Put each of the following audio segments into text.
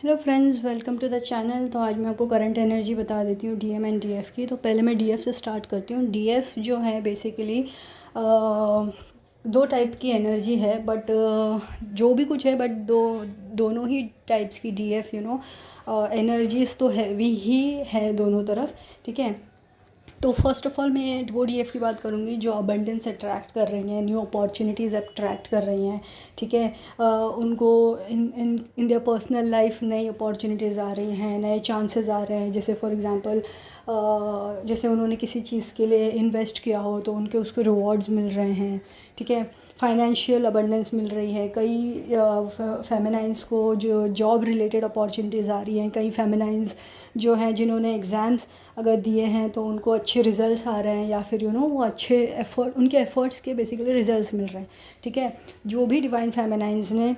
Hello friends, welcome to the channel. तो आज मैं आपको करंट एनर्जी बता देती हूँ डीएम एंड डीएफ की। तो पहले मैं डीएफ से स्टार्ट करती हूँ। डीएफ जो है बेसिकली दो टाइप की एनर्जी है, बट जो भी कुछ है, बट दोनों ही टाइप्स की डीएफ एनर्जीज़ तो हैवी ही है दोनों तरफ। ठीक है, तो फर्स्ट ऑफ ऑल मैं वो डीएफ की बात करूँगी जो अबंडेंस अट्रैक्ट कर रही हैं, न्यू अपॉर्चुनिटीज़ अट्रैक्ट कर रही हैं। ठीक है, उनको इन देयर पर्सनल लाइफ नई अपॉर्चुनिटीज़ आ रही हैं, नए चांसेस आ रहे हैं। जैसे फॉर एग्जांपल जैसे उन्होंने किसी चीज़ के लिए इन्वेस्ट किया हो तो उनके उसके रिवॉर्ड्स मिल रहे हैं। ठीक है, फाइनेंशियल अबंडेंस मिल रही है। कई फेमिनाइंस को जो जॉब रिलेटेड अपॉर्चुनिटीज़ आ रही हैं। कई फेमिनाइंस जो हैं जिन्होंने एग्ज़ाम्स अगर दिए हैं तो उनको अच्छे रिज़ल्ट्स आ रहे हैं, या फिर वो अच्छे एफ़र्ट, उनके एफ़र्ट्स के बेसिकली रिज़ल्ट्स मिल रहे हैं। ठीक है, जो भी डिवाइन फेमिनाइंस ने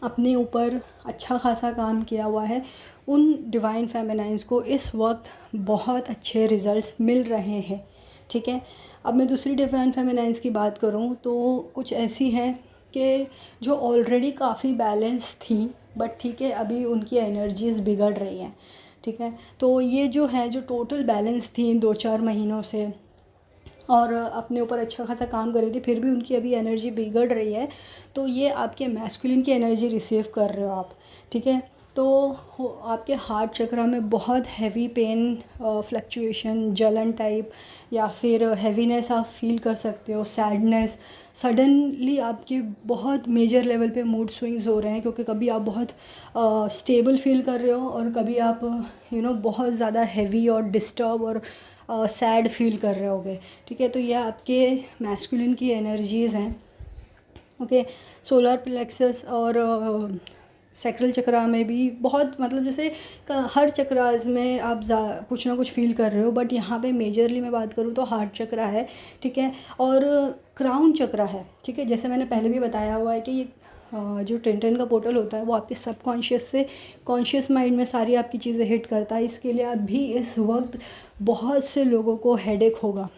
अपने ऊपर अच्छा खासा काम किया हुआ है, उन डिवाइन फेमिनाइंस को इस वक्त बहुत अच्छे रिज़ल्ट्स मिल रहे हैं। ठीक है, अब मैं दूसरी डिवाइन फेमिनाइंस की बात करूं तो कुछ ऐसी हैं कि जो ऑलरेडी काफ़ी बैलेंस थी, बट ठीक है अभी उनकी एनर्जीज़ बिगड़ रही हैं। ठीक है, तो ये जो है जो टोटल बैलेंस थी 2-4 महीनों से और अपने ऊपर अच्छा खासा काम कर रही थी, फिर भी उनकी अभी एनर्जी बिगड़ रही है। तो ये आपके मैस्कुलिन की एनर्जी रिसीव कर रहे हो आप। ठीक है, तो आपके हार्ट चक्रा में बहुत हैवी पेन, फ्लक्चुएशन, जलन टाइप, या फिर हैवीनेस आप फील कर सकते हो, सैडनेस। सडनली आपके बहुत मेजर लेवल पे मूड स्विंग्स हो रहे हैं, क्योंकि कभी आप बहुत स्टेबल फील कर रहे हो और कभी आप बहुत ज़्यादा हैवी और डिस्टर्ब और सैड फील कर रहे होगे। ठीक है, तो ये आपके मैस्कुलिन की एनर्जीज़ हैं। ओके, सोलर प्लेक्सस और सैक्रल चक्रा में भी बहुत, मतलब जैसे हर चक्रास में आप कुछ ना कुछ फील कर रहे हो, बट यहाँ पे मेजरली मैं बात करूँ तो हार्ट चक्रा है। ठीक है, और क्राउन चक्रा है। ठीक है, जैसे मैंने पहले भी बताया हुआ है कि ये जो टेन का पोर्टल होता है वो आपके सबकॉन्शियस से कॉन्शियस माइंड में सारी आपकी चीज़ें हिट करता है। इसके लिए अभी इस वक्त बहुत से लोगों को हेडेक होगा,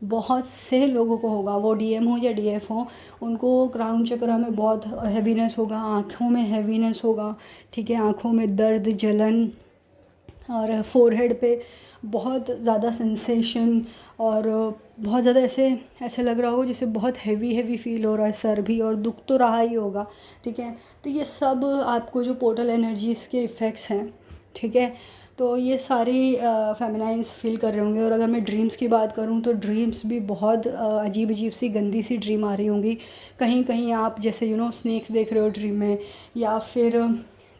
बहुत से लोगों को होगा, वो डीएम हो या डीएफ हो, उनको क्राउन चक्रा में बहुत हैवीनेस होगा, आँखों में हैवीनेस होगा। ठीक है, आँखों में दर्द, जलन, और फोरहेड पे बहुत ज़्यादा सेंसेशन, और बहुत ज़्यादा ऐसे ऐसे लग रहा होगा जैसे बहुत हैवी फील हो रहा है, सर भी, और दुख तो रहा ही होगा। ठीक है, तो ये सब आपको जो पोर्टल एनर्जीज़ के इफ़ेक्ट्स हैं। ठीक है, तो ये सारी फेमिनाइंस फील कर रहे होंगे। और अगर मैं ड्रीम्स की बात करूँ तो ड्रीम्स भी बहुत अजीब अजीब सी गंदी सी ड्रीम आ रही होंगी। कहीं कहीं आप जैसे स्नैक्स देख रहे हो ड्रीम में, या फिर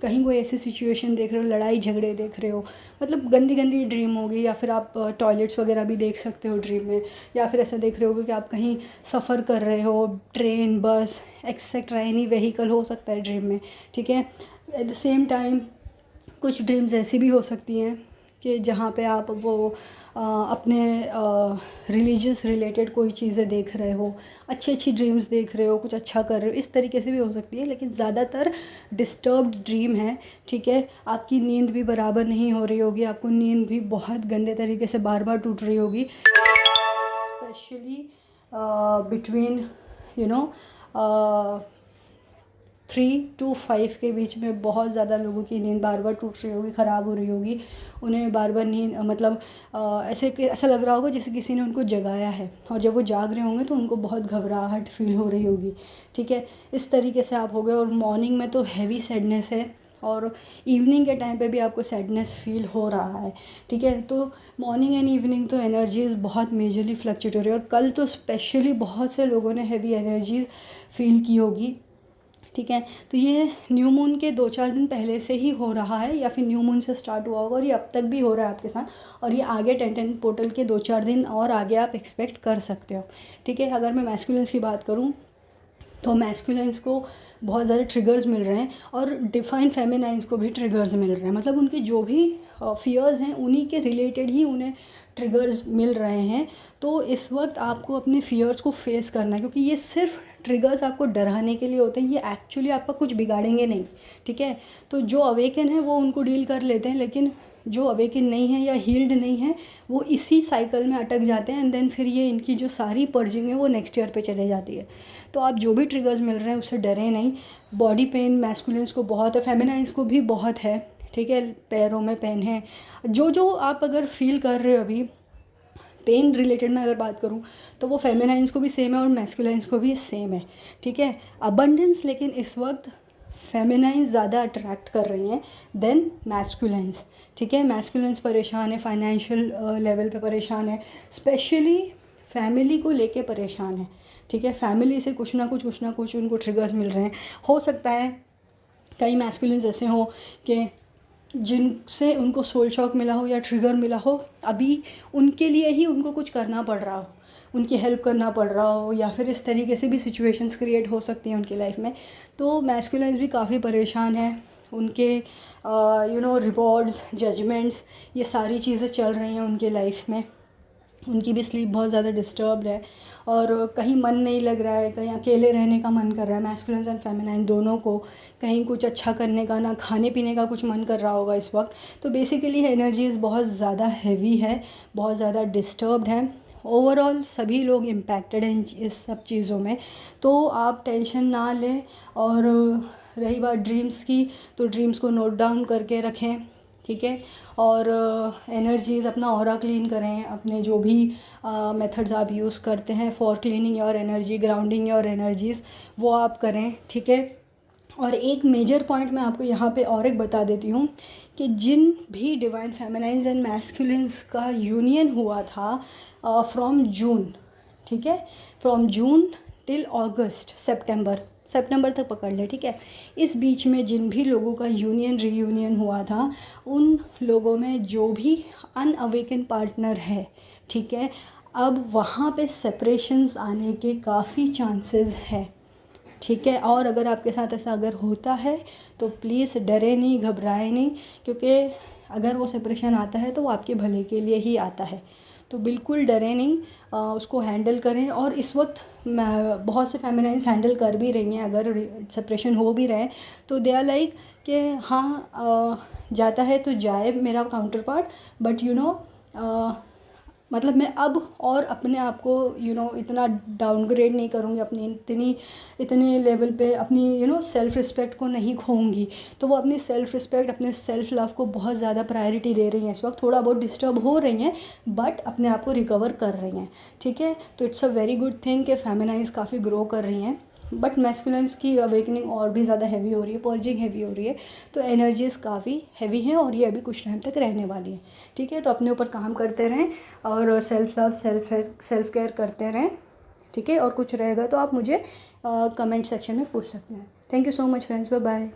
कहीं कोई ऐसी सिचुएशन देख रहे हो, लड़ाई झगड़े देख रहे हो, मतलब गंदी गंदी ड्रीम होगी। या फिर आप टॉयलेट्स वगैरह भी देख सकते हो ड्रीम में, या फिर ऐसा देख रहे हो कि आप कहीं सफ़र कर रहे हो, ट्रेन, बस, एक्सेट्रा, एनी व्हीकल हो सकता है ड्रीम में। ठीक है, एट द सेम टाइम कुछ ड्रीम्स ऐसी भी हो सकती हैं कि जहाँ पे आप अपने रिलीजियस रिलेटेड कोई चीज़ें देख रहे हो, अच्छी अच्छी ड्रीम्स देख रहे हो, कुछ अच्छा कर रहे हो, इस तरीके से भी हो सकती है। लेकिन ज़्यादातर डिस्टर्ब्ड ड्रीम है। ठीक है, आपकी नींद भी बराबर नहीं हो रही होगी, आपको नींद भी बहुत गंदे तरीके से बार बार टूट रही होगी, specially between you know 3 to 5 के बीच में बहुत ज़्यादा लोगों की नींद बार बार टूट रही होगी, ख़राब हो रही होगी। उन्हें बार बार नींद, मतलब ऐसा लग रहा होगा जैसे किसी ने उनको जगाया है, और जब वो जाग रहे होंगे तो उनको बहुत घबराहट फील हो रही होगी। ठीक है, इस तरीके से आप हो गए। और मॉर्निंग में तो हैवी सैडनेस है, और इवनिंग के टाइम पे भी आपको सैडनेस फील हो रहा है। ठीक है, तो मॉर्निंग एंड इवनिंग तो एनर्जीज़ बहुत मेजरली फ्लक्चुएट हो रही है, और कल तो स्पेशली बहुत से लोगों ने हैवी एनर्जीज़ फील की होगी। ठीक है, तो ये न्यू मून के 2-4 दिन पहले से ही हो रहा है, या फिर न्यू मून से स्टार्ट हुआ होगा, और ये अब तक भी हो रहा है आपके साथ, और ये आगे 10 पोर्टल के 2-4 दिन और आगे आप एक्सपेक्ट कर सकते हो। ठीक है, अगर मैं मैस्कुलिन्स की बात करूँ तो मैस्कुलिन्स को बहुत ज़्यादा ट्रिगर्स मिल रहे हैं, और डिफाइन फेमिनाइंस को भी ट्रिगर्स मिल रहे हैं। मतलब उनके जो भी फियर्स हैं उन्हीं के रिलेटेड ही उन्हें ट्रिगर्स मिल रहे हैं। तो इस वक्त आपको अपने फियर्स को फेस करना है, क्योंकि ये सिर्फ ट्रिगर्स आपको डराने के लिए होते हैं, ये एक्चुअली आपका कुछ बिगाड़ेंगे नहीं, ठीक है। तो जो अवेकन है वो उनको डील कर लेते हैं, लेकिन जो अवेकन नहीं है या हील्ड नहीं है वो इसी साइकिल में अटक जाते हैं, एंड देन फिर ये इनकी जो सारी पर्जिंग है वो नेक्स्ट ईयर पे चले जाती है। तो आप जो भी ट्रिगर्स मिल रहे हैं उससे डरें नहीं। बॉडी पेन मैस्कुलिन्स को बहुत है, फेमिनाइन्स को भी बहुत है, ठीक है। पैरों में पेन है, जो आप अगर फील कर रहे हो अभी पेन रिलेटेड मैं अगर बात करूँ तो वो फेमिनाइन्स को भी सेम है और मैस्कुलाइन्स को भी सेम है, ठीक है। अबंडेंस लेकिन इस वक्त फेमिनाइन्स ज़्यादा अट्रैक्ट कर रही हैं देन मैस्कुलाइन्स, ठीक है। मैस्कुलाइन्स परेशान है, फाइनेंशियल लेवल पे परेशान है, स्पेशली फैमिली को लेके परेशान है, ठीक है। फैमिली से कुछ ना कुछ उनको ट्रिगर्स मिल रहे हैं। हो सकता है कई मैस्कुलिन्स ऐसे हों कि जिनसे उनको सोल शॉक मिला हो या ट्रिगर मिला हो, अभी उनके लिए ही उनको कुछ करना पड़ रहा हो, उनकी हेल्प करना पड़ रहा हो, या फिर इस तरीके से भी सिचुएशंस क्रिएट हो सकती हैं उनकी लाइफ में। तो मैस्कुलाइन्स भी काफ़ी परेशान हैं, उनके रिवॉर्ड्स, जजमेंट्स, ये सारी चीज़ें चल रही हैं उनके लाइफ में। उनकी भी स्लीप बहुत ज़्यादा डिस्टर्ब्ड है और कहीं मन नहीं लग रहा है, कहीं अकेले रहने का मन कर रहा है। मैस्कुलिन एंड फेमिनाइन दोनों को कहीं कुछ अच्छा करने का, ना खाने पीने का कुछ मन कर रहा होगा इस वक्त। तो बेसिकली एनर्जीज़ बहुत ज़्यादा हैवी है, बहुत ज़्यादा डिस्टर्ब्ड है। ओवरऑल सभी लोग इम्पैक्टेड हैं इस सब चीज़ों में। तो आप टेंशन ना लें, और रही बात ड्रीम्स की, तो ड्रीम्स को नोट डाउन करके रखें, ठीक है। और एनर्जीज़ अपना ऑरा क्लीन करें, अपने जो भी मेथड्स आप यूज़ करते हैं for cleaning your energy, grounding your energies, वो आप करें, ठीक है। और एक मेजर पॉइंट मैं आपको यहाँ पे और एक बता देती हूँ कि जिन भी डिवाइन फेमिनाइन्स एंड मैस्कुलिन्स का यूनियन हुआ था फ्रॉम जून, ठीक है, फ्रॉम जून टिल अगस्त, सितंबर तक पकड़ ले, ठीक है। इस बीच में जिन भी लोगों का रीयूनियन हुआ था, उन लोगों में जो भी अनअवेकन पार्टनर है, ठीक है, अब वहाँ पे सेपरेशंस आने के काफ़ी चांसेस है, ठीक है। और अगर आपके साथ ऐसा अगर होता है तो प्लीज़ डरे नहीं, घबराए नहीं, क्योंकि अगर वो सेपरेशन आता है तो वो आपके भले के लिए ही आता है। तो बिल्कुल डरे नहीं, उसको हैंडल करें। और इस वक्त बहुत से फेमिनाइन्स हैंडल कर भी रही हैं, अगर सेपरेशन हो भी रहे हैं तो दे आर लाइक कि हाँ जाता है तो जाए मेरा काउंटर पार्ट, बट मतलब मैं अब और अपने आप को इतना डाउनग्रेड नहीं करूँगी, अपनी इतने लेवल पे अपनी सेल्फ़ रिस्पेक्ट को नहीं खोऊंगी। तो वो अपनी सेल्फ़ रिस्पेक्ट, अपने सेल्फ़ लव को बहुत ज़्यादा प्रायोरिटी दे रही हैं इस वक्त। थोड़ा बहुत डिस्टर्ब हो रही हैं बट अपने आप को रिकवर कर रही हैं, ठीक है। तो it's a very good thing कि फेमिनाइन्स काफ़ी ग्रो कर रही हैं, बट मैस्कुलिन्स की अवेकनिंग और भी ज़्यादा हैवी हो रही है, पर्जिंग हैवी हो रही है। तो एनर्जीज़ काफ़ी हैवी हैं और ये अभी कुछ टाइम तक रहने वाली है, ठीक है। तो अपने ऊपर काम करते रहें और सेल्फ़ लव, सेल्फ़ केयर करते रहें, ठीक है। और कुछ रहेगा तो आप मुझे कमेंट सेक्शन में पूछ सकते हैं। Thank you so much friends, bye bye.